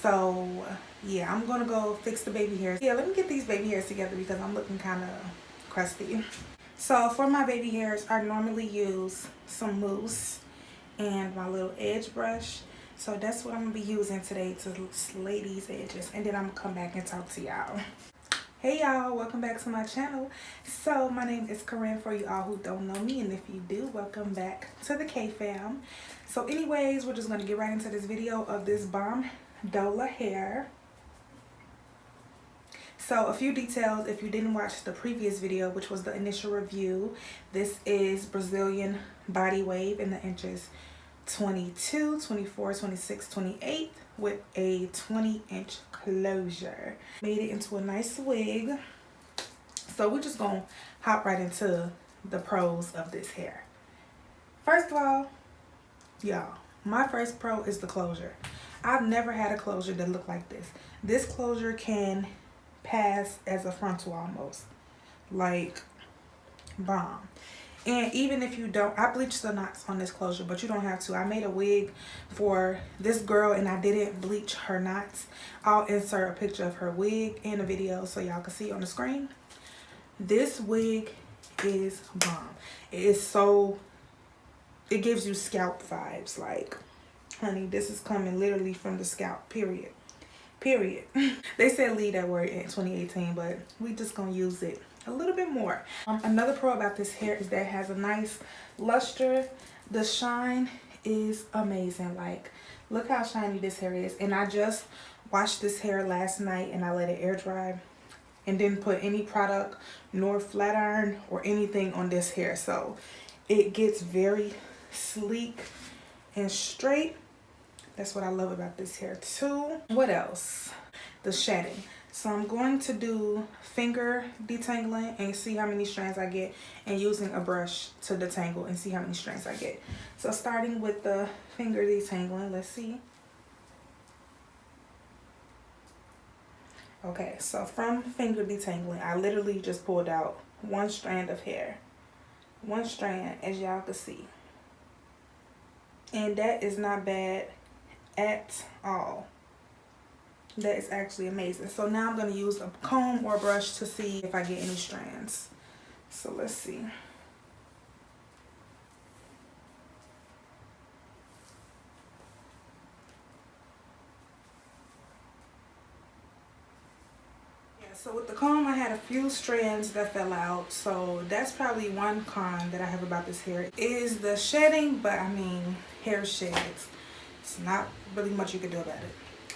So yeah, I'm gonna go fix the baby hairs. Yeah, let me get these baby hairs together because I'm looking kind of crusty. So for my baby hairs, I normally use some mousse and my little edge brush. So that's what I'm gonna be using today to slay these edges, and then I'm gonna come back and talk to y'all. Hey y'all, welcome back to my channel. So my name is Corinne, for you all who don't know me, and if you do, welcome back to the K fam. So anyways, we're just gonna get right into this video of this bomb Dola Hair. So a few details if you didn't watch the previous video, which was the initial review. This is Brazilian body wave in the inches 22, 24, 26, 28 with a 20-inch closure. Made it into a nice wig. So we're just gonna hop right into the pros of this hair. First of all, y'all, my first pro is the closure. I've never had a closure that looked like this. This closure can pass as a frontal almost, like bomb. And even if you don't, I bleached the knots on this closure, but you don't have to. I made a wig for this girl and I didn't bleach her knots. I'll insert a picture of her wig in the video so y'all can see on the screen. This wig is bomb. It is so, it gives you scalp vibes. Like, honey, this is coming literally from the scalp, period. Period. They said leave that word in 2018, but we just gonna use it a little bit more. Another pro about this hair is that it has a nice luster. The shine is amazing. Like, look how shiny this hair is. And I just washed this hair last night and I let it air dry and didn't put any product nor flat iron or anything on this hair. So it gets very sleek and straight. That's what I love about this hair too. What else? The shedding. So I'm going to do finger detangling and see how many strands I get, and using a brush to detangle and see how many strands I get. So starting with the finger detangling, let's see. Okay, so from finger detangling, I literally just pulled out one strand of hair. One strand, as y'all can see. And that is not bad at all. That is actually amazing. So now I'm going to use a comb or a brush to see if I get any strands. So let's see. Yeah, so with the comb I had a few strands that fell out. So that's probably one con that I have about this hair is the shedding, but I mean, hair sheds. It's not really much you can do about it.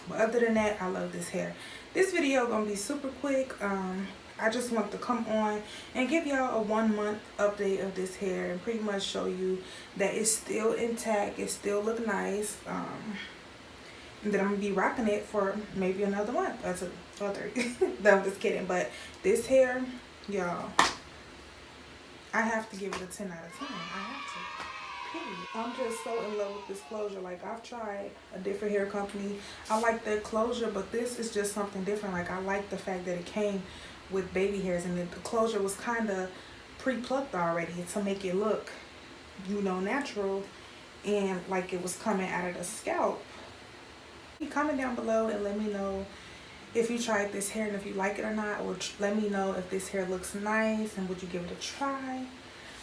But other than that, I love this hair. This video gonna be super quick. I just want to come on and give y'all a 1 month update of this hair and pretty much show you that it's still intact, it still look nice, and then I'm gonna be rocking it for maybe another month or 2 or 3. No, I'm just kidding. But this hair, y'all, I have to give it a 10 out of 10. I have to. I'm just so in love with this closure. Like, I've tried a different hair company. I like their closure, but this is just something different. Like, I like the fact that it came with baby hairs and the closure was kind of pre-plucked already to make it look, you know, natural and like it was coming out of the scalp. Comment down below and let me know if you tried this hair and if you like it or not, or let me know if this hair looks nice and would you give it a try.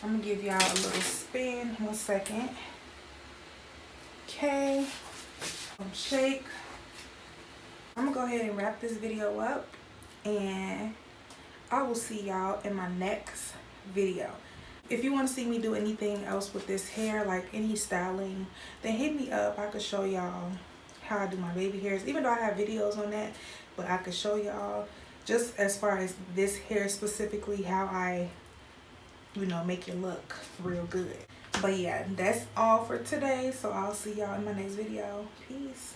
I'm gonna give y'all a little spin. 1 second. Okay. Shake. I'm gonna go ahead and wrap this video up, and I will see y'all in my next video. If you want to see me do anything else with this hair, like any styling, then hit me up. I could show y'all how I do my baby hairs, even though I have videos on that, but I could show y'all just as far as this hair specifically, how I, you know, make it look real good. But yeah, that's all for today. So I'll see y'all in my next video. Peace.